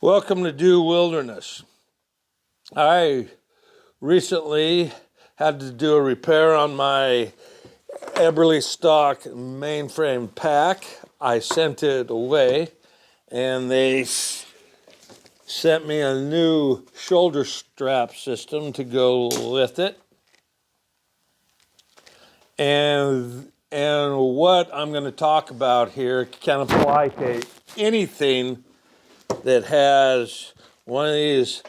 Welcome to Do Wilderness. I recently had to do a repair on my Eberlestock Mainframe pack. I sent it away and they sent me a new shoulder strap system to go with it. And what I'm going to talk about here can apply to anything that has one of these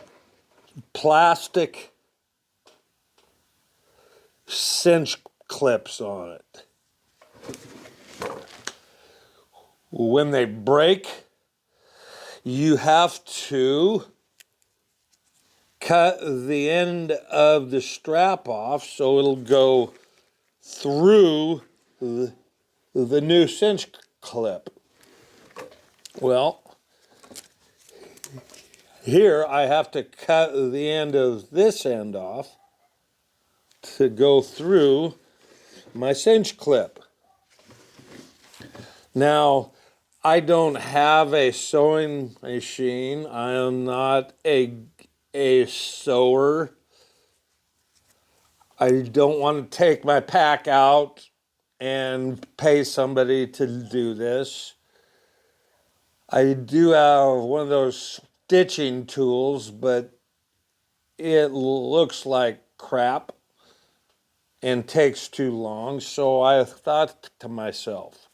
plastic cinch clips on it. When they break, you have to cut the end of the strap off so it'll go through the new cinch clip. Well, here I have to cut the end of this end off to go through my cinch clip. Now, I don't have a sewing machine. I am not a sewer. I don't want to take my pack out and pay somebody to do this. I do have one of those stitching tools, but it looks like crap and takes too long, so I thought to myself,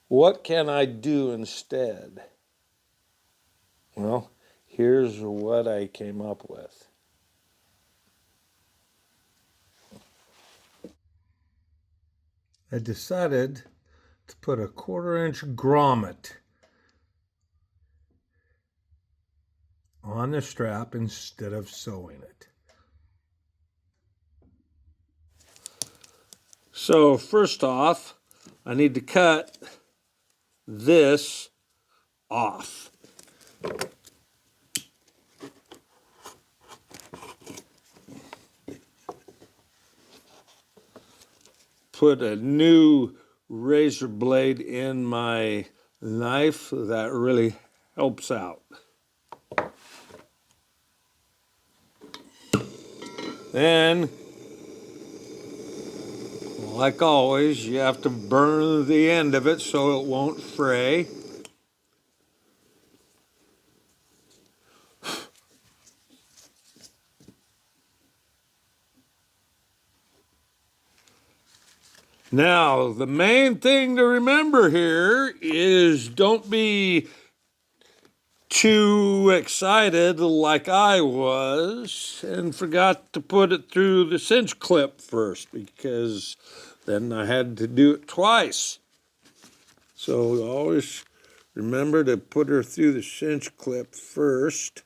what can I do instead? Well, here's what I came up with. I decided to put a 1/4-inch grommet on the strap instead of sewing it. So first off, I need to cut this off. Put a new razor blade in my knife. That really helps out. Then, like always, you have to burn the end of it so it won't fray. Now, the main thing to remember here is don't be too excited like I was and forgot to put it through the cinch clip first, because then I had to do it twice. So always remember to put her through the cinch clip first.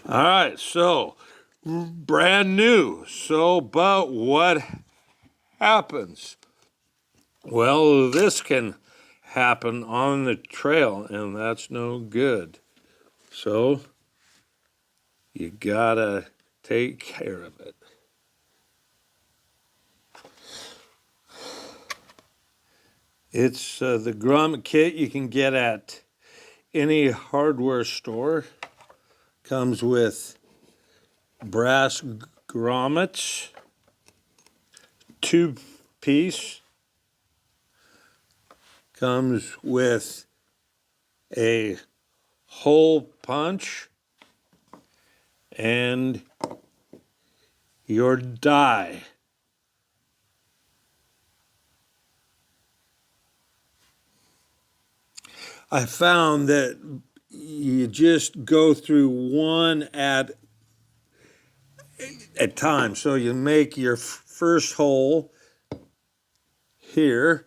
All right, so brand new. So, but what happens? Well, this can happen on the trail, and that's no good. So, you gotta take care of it. It's the grommet kit you can get at any hardware store. Comes with brass grommets, 2-piece. Comes with a hole punch and your die. I found that you just go through one at a time. So you make your first hole here.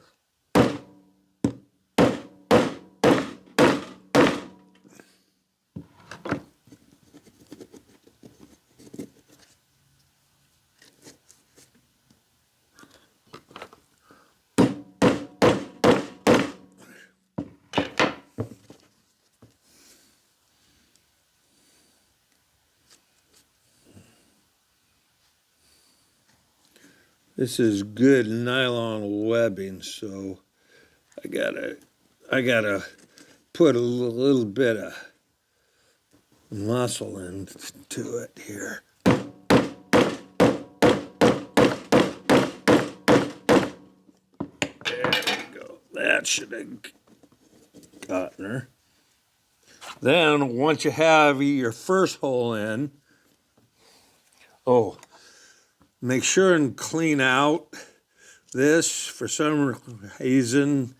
This is good nylon webbing, so I gotta put a little bit of muscle into it here. There we go. That should have gotten her. Then once you have your first hole in, make sure and clean out this. For some reason,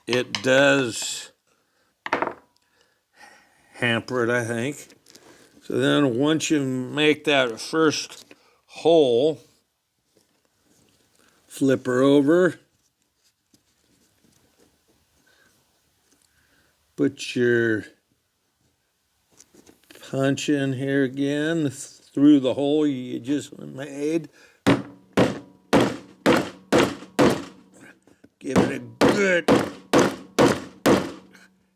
it does hamper it, I think. So then once you make that first hole, flip her over, put your punch in here again through the hole you just made. Give it a good,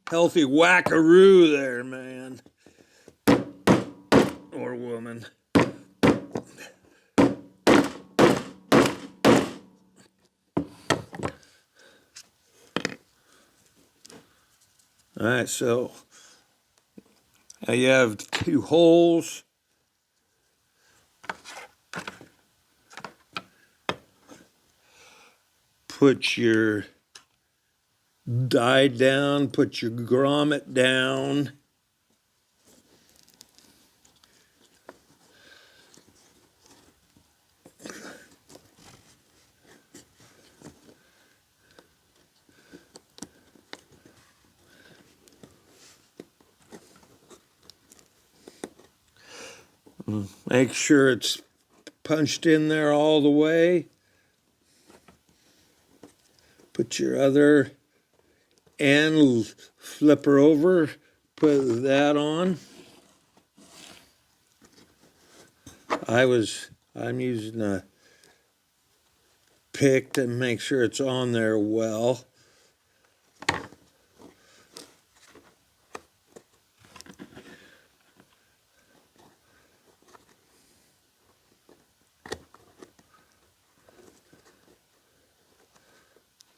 healthy whackaroo there, man. Or woman. All right, so now you have 2 holes. Put your die down, put your grommet down. Make sure it's punched in there all the way. Put your other end, flip her over, put that on. I'm using a pick to make sure it's on there well.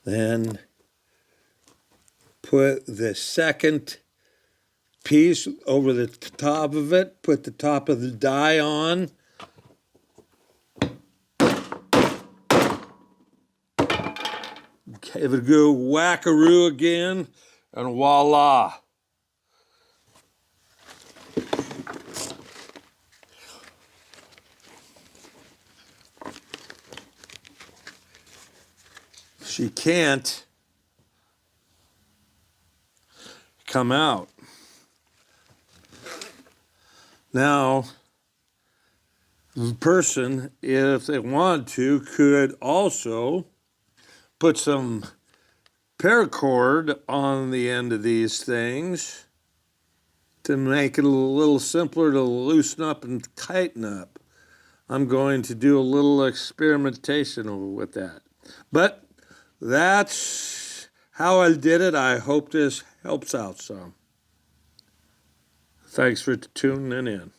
Then put the second piece over the top of it, put the top of the die on. Give it a good whackaroo again, and voila. She can't come out. Now, the person, if they wanted to, could also put some paracord on the end of these things to make it a little simpler to loosen up and tighten up. I'm going to do a little experimentation with that. But that's how I did it. I hope this helps out some. Thanks for tuning in.